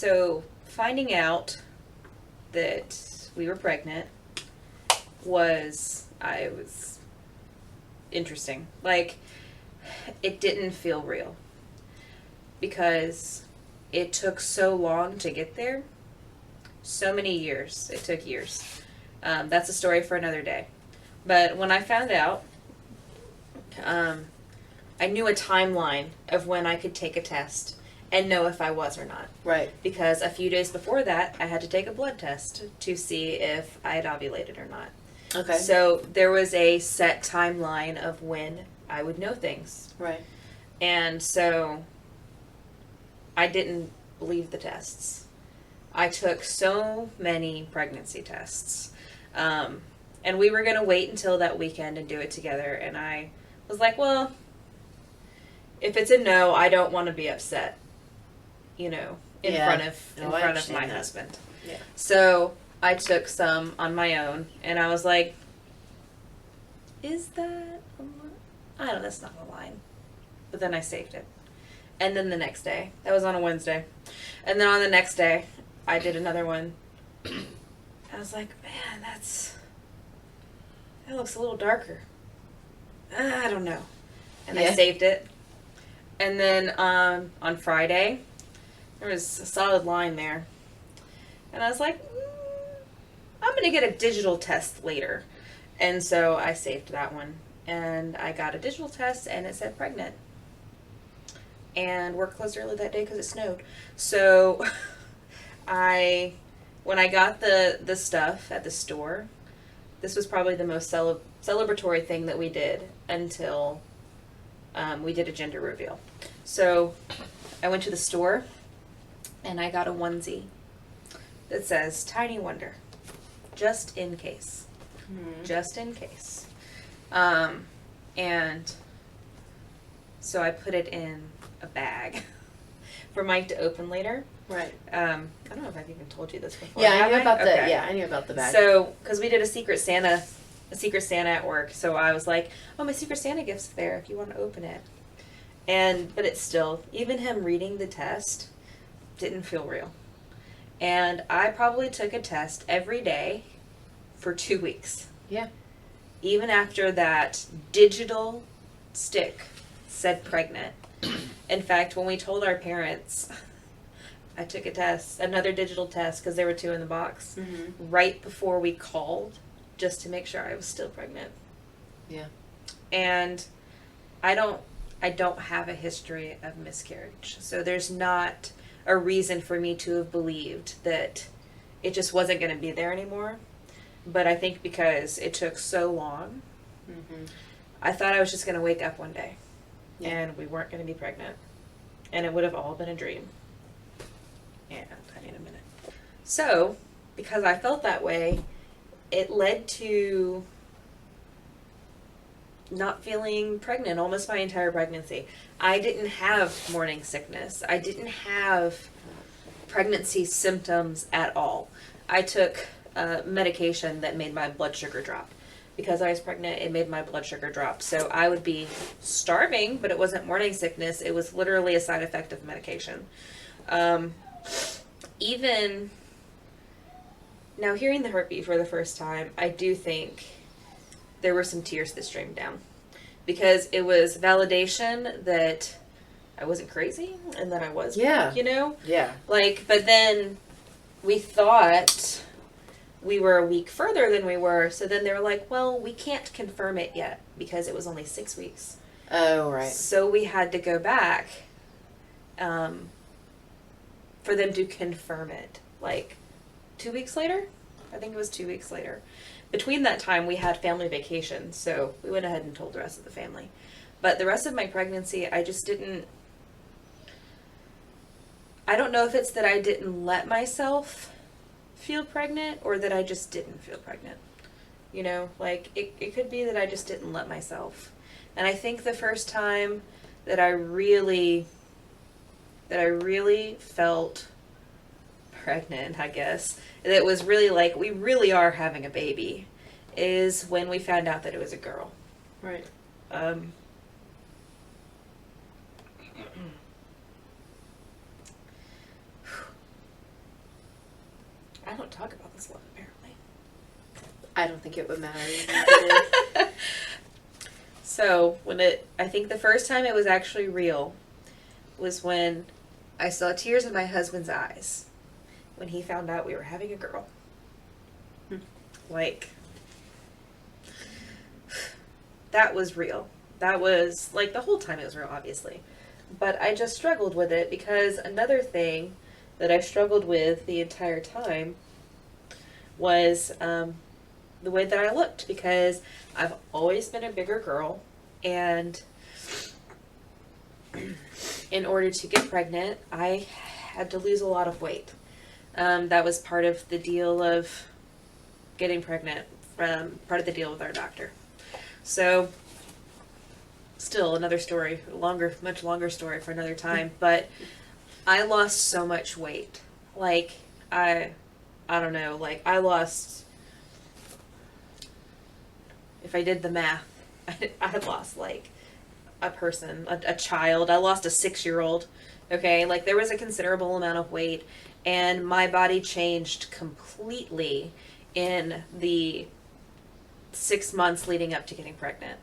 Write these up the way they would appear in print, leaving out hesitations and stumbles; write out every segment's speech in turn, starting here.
So finding out that we were pregnant was interesting. Like, it didn't feel real because it took so long to get there. So many years. It took years. That's a story for another day. But when I found out, I knew a timeline of when I could take a test and know if I was or not. Right. Because a few days before that, I had to take a blood test to see if I had ovulated or not. Okay. So there was a set timeline of when I would know things. Right. And so I didn't believe the tests. I took so many pregnancy tests. And we were going to wait until that weekend and do it together. And I was like, well, if it's a no, I don't want to be upset, in front of my husband. Yeah. So I took some on my own, and I was like, is that I don't know, that's not a line. But then I saved it. And then the next day, that was on a Wednesday. And then on the next day, I did another one. I was like, man, that looks a little darker. I don't know. And I saved it. And then on Friday, there was a solid line there. And I was like, I'm going to get a digital test later. And so I saved that one. And I got a digital test, and it said pregnant. And work closed early that day because it snowed. So when I got the stuff at the store, this was probably the most celebratory thing that we did until we did a gender reveal. So I went to the store, and I got a onesie that says Tiny Wonder, just in case. Mm-hmm. Just in case. And so I put it in a bag for Mike to open later. Right. I don't know if I've even told you this before. Yeah, I knew about the bag. So, because we did a Secret Santa at work, so I was like, oh, my Secret Santa gift's there if you want to open it. But it's still, even him reading the test didn't feel real. And I probably took a test every day for 2 weeks. Yeah. Even after that digital stick said pregnant. In fact, when we told our parents, I took a test, another digital test, because there were 2 in the box, right before we called, just to make sure I was still pregnant. Yeah. And I don't have a history of miscarriage, so there's not a reason for me to have believed that it just wasn't going to be there anymore. But I think because it took so long, I thought I was just going to wake up one day, and we weren't going to be pregnant, and it would have all been a dream. And I need a minute. So, because I felt that way, it led to not feeling pregnant almost my entire pregnancy. I didn't have morning sickness. I didn't have pregnancy symptoms at all. I took medication that made my blood sugar drop. Because I was pregnant, it made my blood sugar drop. So I would be starving, but it wasn't morning sickness. It was literally a side effect of medication. Even now, hearing the heartbeat for the first time, I do think there were some tears that streamed down. Because it was validation that I wasn't crazy and that I was, Yeah. But then we thought we were a week further than we were. So then they were like, well, we can't confirm it yet because it was only 6 weeks. Oh, right. So we had to go back for them to confirm it. 2 weeks later? I think it was 2 weeks later. Between that time, we had family vacation, so we went ahead and told the rest of the family. But the rest of my pregnancy, I just didn't... I don't know if it's that I didn't let myself feel pregnant or that I just didn't feel pregnant. It could be that I just didn't let myself. And I think the first time that I really felt pregnant, I guess, that was really we really are having a baby, is when we found out that it was a girl. Right. I don't talk about this a lot, apparently. I don't think it would matter even if it did. So, I think the first time it was actually real was when I saw tears in my husband's eyes when he found out we were having a girl. Like, that was real. That was, like, the whole time it was real, obviously. But I just struggled with it because another thing that I struggled with the entire time was the way that I looked, because I've always been a bigger girl, and in order to get pregnant, I had to lose a lot of weight. That was part of the deal of getting pregnant, part of the deal with our doctor. So, still another story, much longer story for another time, but I lost so much weight. Like, I don't know, like, I lost, if I did the math, I lost, like, a person, a child. I lost a 6-year-old, okay? Like, there was a considerable amount of weight, and my body changed completely in the 6 months leading up to getting pregnant.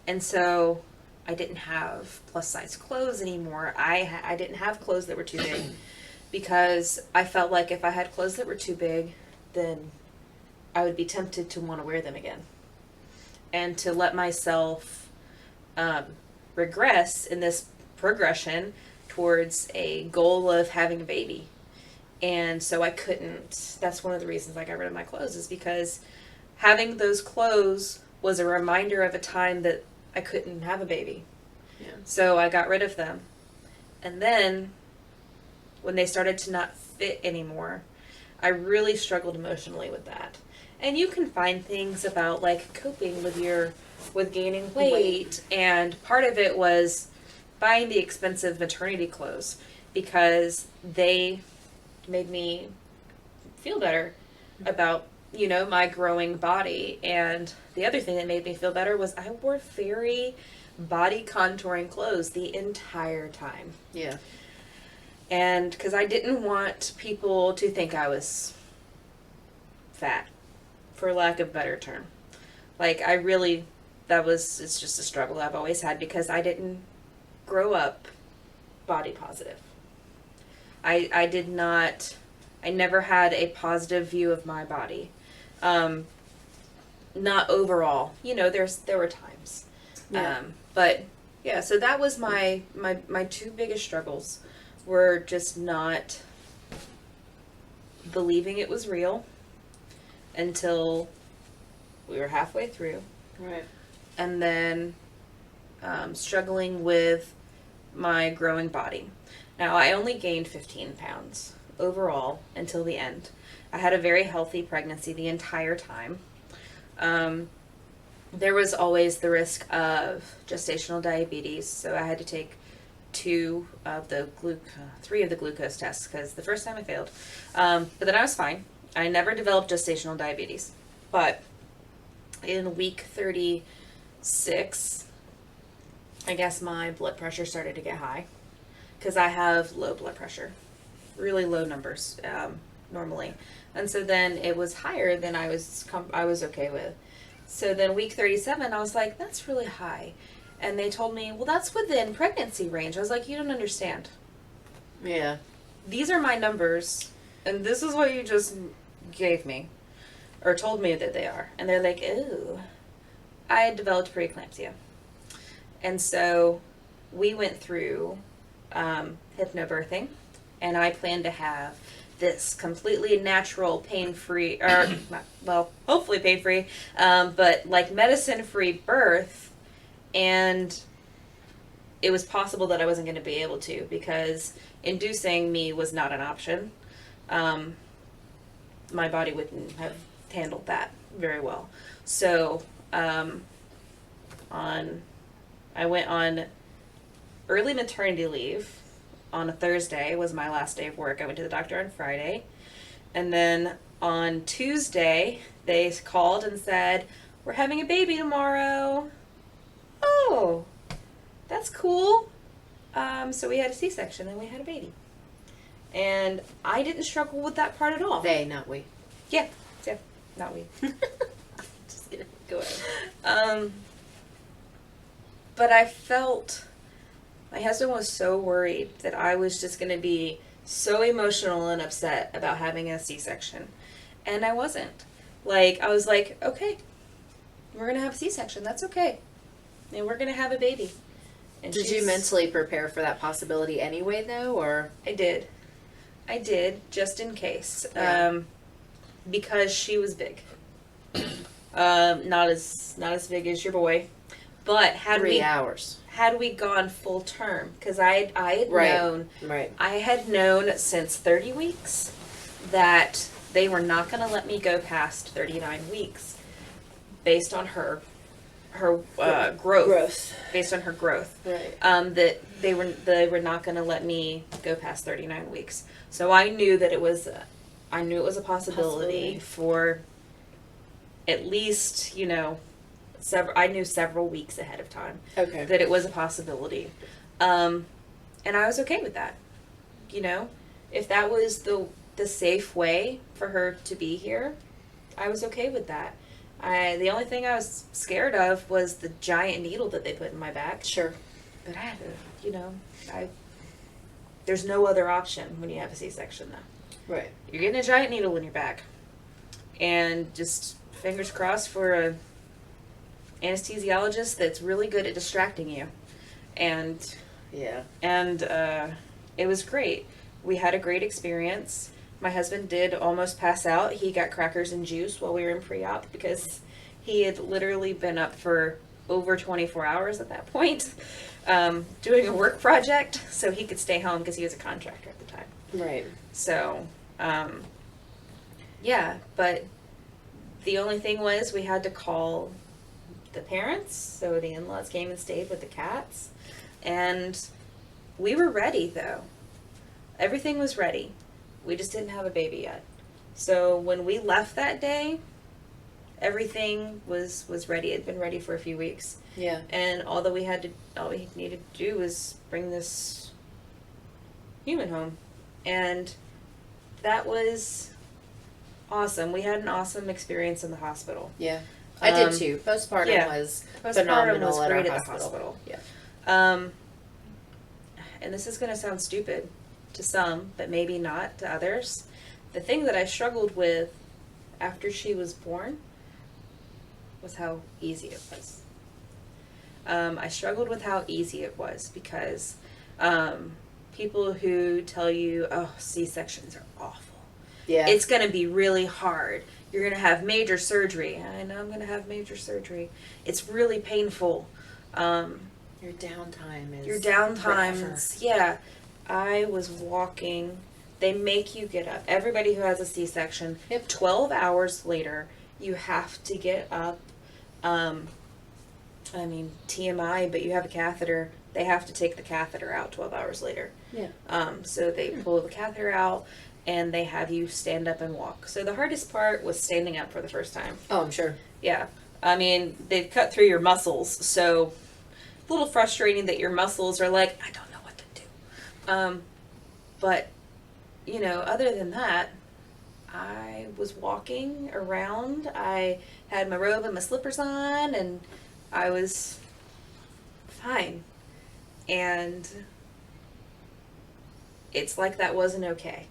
And so I didn't have plus size clothes anymore. I didn't have clothes that were too big because I felt like if I had clothes that were too big, then I would be tempted to want to wear them again. And to let myself regress in this progression towards a goal of having a baby. And so I couldn't, that's one of the reasons I got rid of my clothes, is because having those clothes was a reminder of a time that I couldn't have a baby. Yeah. So I got rid of them. And then when they started to not fit anymore, I really struggled emotionally with that. And you can find things about like coping with gaining weight. And part of it was buying the expensive maternity clothes because they made me feel better about, you know, my growing body. And the other thing that made me feel better was I wore very body contouring clothes the entire time. Yeah. And because I didn't want people to think I was fat, for lack of a better term. Like, it's just a struggle I've always had because I didn't grow up body positive. I never had a positive view of my body. Not overall, you know, there were times. Yeah. But yeah, so that was my two biggest struggles were just not believing it was real until we were halfway through. Right. And then struggling with my growing body. Now, I only gained 15 pounds overall until the end. I had a very healthy pregnancy the entire time. There was always the risk of gestational diabetes, so I had to take 3 of the glucose tests because the first time I failed. But then I was fine. I never developed gestational diabetes. But in week 36, I guess my blood pressure started to get high because I have low blood pressure, really low numbers normally. And so then it was higher than I was okay with. So then week 37, I was like, that's really high. And they told me, well, that's within pregnancy range. I was like, you don't understand. Yeah. These are my numbers, and this is what you just gave me, or told me that they are. And they're like, ooh, I had developed preeclampsia. And so we went through hypnobirthing, and I planned to have this completely natural, pain-free, or, well, hopefully pain-free, but like medicine-free birth. And it was possible that I wasn't going to be able to because inducing me was not an option. My body wouldn't have handled that very well. So I went on early maternity leave on a Thursday. Was my last day of work. I went to the doctor on Friday. And then on Tuesday, they called and said, we're having a baby tomorrow. Oh, that's cool. So we had a C-section and we had a baby. And I didn't struggle with that part at all. They, not we. Yeah, not we. Just kidding. Go ahead. But I felt my husband was so worried that I was just going to be so emotional and upset about having a C-section. And I wasn't. Like, I was like, okay, we're going to have a C-section. That's okay. And we're going to have a baby. And Did you mentally prepare for that possibility anyway, though, or? I did, just in case. Yeah. Because she was big. Not as big as your boy. But had 3 hours. Had we gone full term, because I had known, Right. I had known since 30 weeks that they were not going to let me go past 39 weeks, based on her growth. Based on her growth. Right. That they were not going to let me go past 39 weeks. So I knew that it was a possibility for at least, I knew several weeks ahead of time. Okay. That it was a possibility. And I was okay with that. If that was the safe way for her to be here, I was okay with that. The only thing I was scared of was the giant needle that they put in my back. Sure. But I had to, there's no other option when you have a C-section, though. Right. You're getting a giant needle in your back. And just fingers crossed for a anesthesiologist that's really good at distracting you. And it was great. We had a great experience. My husband did almost pass out. He got crackers and juice while we were in pre-op because he had literally been up for over 24 hours at that point, doing a work project so he could stay home because he was a contractor at the time. Right. So, but the only thing was we had to call the parents, so the in-laws came and stayed with the cats, and we were ready, though. Everything was ready. We just didn't have a baby yet. So when we left that day, everything was ready. It had been ready for a few weeks. Yeah. And all we needed to do was bring this human home. And that was awesome. We had an awesome experience in the hospital. Yeah. I did too. Postpartum was phenomenal was at great our at the hospital. Yeah. And this is going to sound stupid to some, but maybe not to others. The thing that I struggled with after she was born was how easy it was. I struggled with how easy it was because people who tell you, oh, C-sections are awful. Yeah. It's going to be really hard. You're going to have major surgery. I know I'm going to have major surgery. It's really painful. Your downtime is... Your downtimes. Yeah. I was walking. They make you get up. Everybody who has a C-section, 12 hours later, you have to get up. TMI, but you have a catheter. They have to take the catheter out 12 hours later. Yeah. So they pull the catheter out, and they have you stand up and walk. So the hardest part was standing up for the first time. Oh, I'm sure. Yeah. They cut through your muscles, so a little frustrating that your muscles are like, I don't know what to do. But, other than that, I was walking around. I had my robe and my slippers on, and I was fine. And it's like that wasn't okay.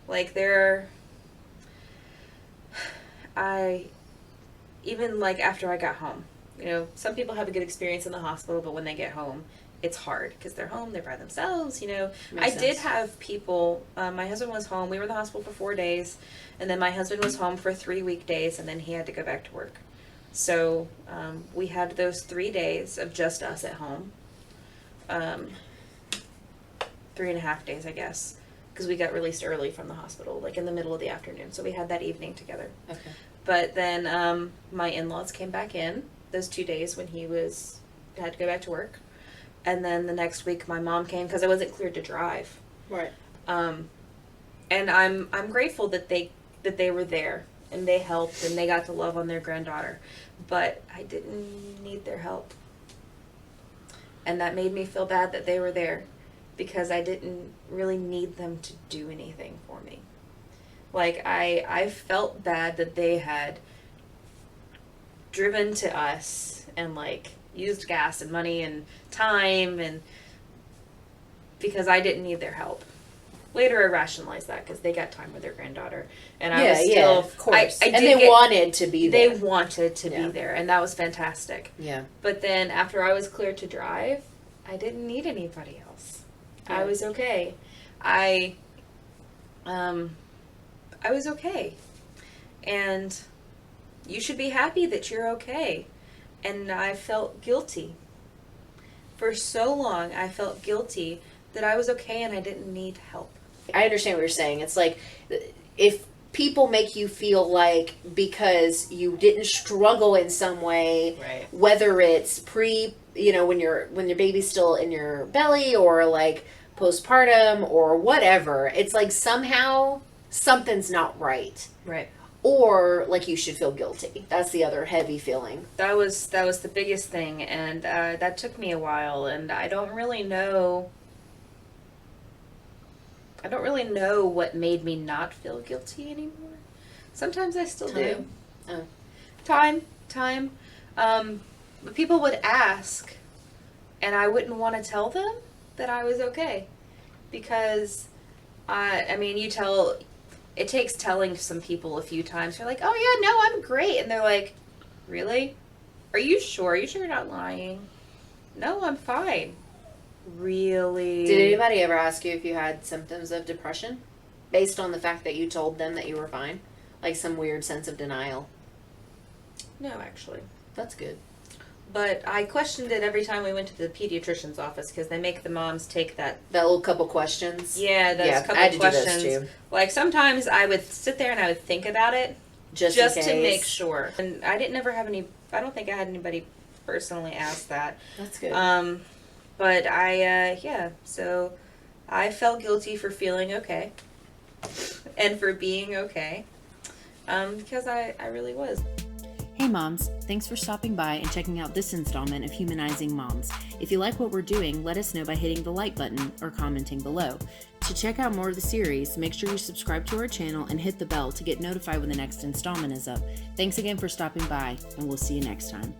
Like even like after I got home, some people have a good experience in the hospital, but when they get home, it's hard because they're home, they're by themselves, I did have people, my husband was home, we were in the hospital for 4 days, and then my husband was home for 3 weekdays, and then he had to go back to work. So, we had those 3 days of just us at home. 3.5 days, I guess, because we got released early from the hospital, like in the middle of the afternoon, so we had that evening together. Okay. But then, my in-laws came back in those 2 days when he had to go back to work. And then the next week my mom came because I wasn't cleared to drive. Right. And I'm grateful that they were there and they helped and they got to love on their granddaughter. But I didn't need their help. And that made me feel bad that they were there because I didn't really need them to do anything for me. Like, I felt bad that they had driven to us and, like, used gas and money and time, and because I didn't need their help. Later I rationalized that because they got time with their granddaughter, and I was still, of course. and they wanted to be there. They wanted to be there, and that was fantastic. Yeah. But then after I was cleared to drive, I didn't need anybody else. Yeah. I was okay. I was okay. And you should be happy that you're okay. And I felt guilty. For so long, I felt guilty that I was okay and I didn't need help. I understand what you're saying. It's like, if people make you feel like because you didn't struggle in some way, right, whether it's when your baby's still in your belly, or like postpartum or whatever, it's like somehow something's not right. Right. Or like you should feel guilty. That's the other heavy feeling. That was the biggest thing, and that took me a while, and I don't really know what made me not feel guilty anymore. Sometimes I still do. Oh. Time. But people would ask, and I wouldn't want to tell them that I was okay, because it takes telling some people a few times. You're like, oh yeah, no, I'm great. And they're like, really? Are you sure? Are you sure you're not lying? No, I'm fine. Really? Did anybody ever ask you if you had symptoms of depression based on the fact that you told them that you were fine? Like some weird sense of denial? No, actually. That's good. But I questioned it every time we went to the pediatrician's office, because they make the moms take that little couple questions. Yeah, those couple I had to questions. do those too. Like, sometimes I would sit there and I would think about it just to make sure. And I don't think I had anybody personally ask that. That's good. But so I felt guilty for feeling okay and for being okay, because I really was. Hey moms, thanks for stopping by and checking out this installment of Humanizing Moms. If you like what we're doing, let us know by hitting the like button or commenting below. To check out more of the series, make sure you subscribe to our channel and hit the bell to get notified when the next installment is up. Thanks again for stopping by, and we'll see you next time.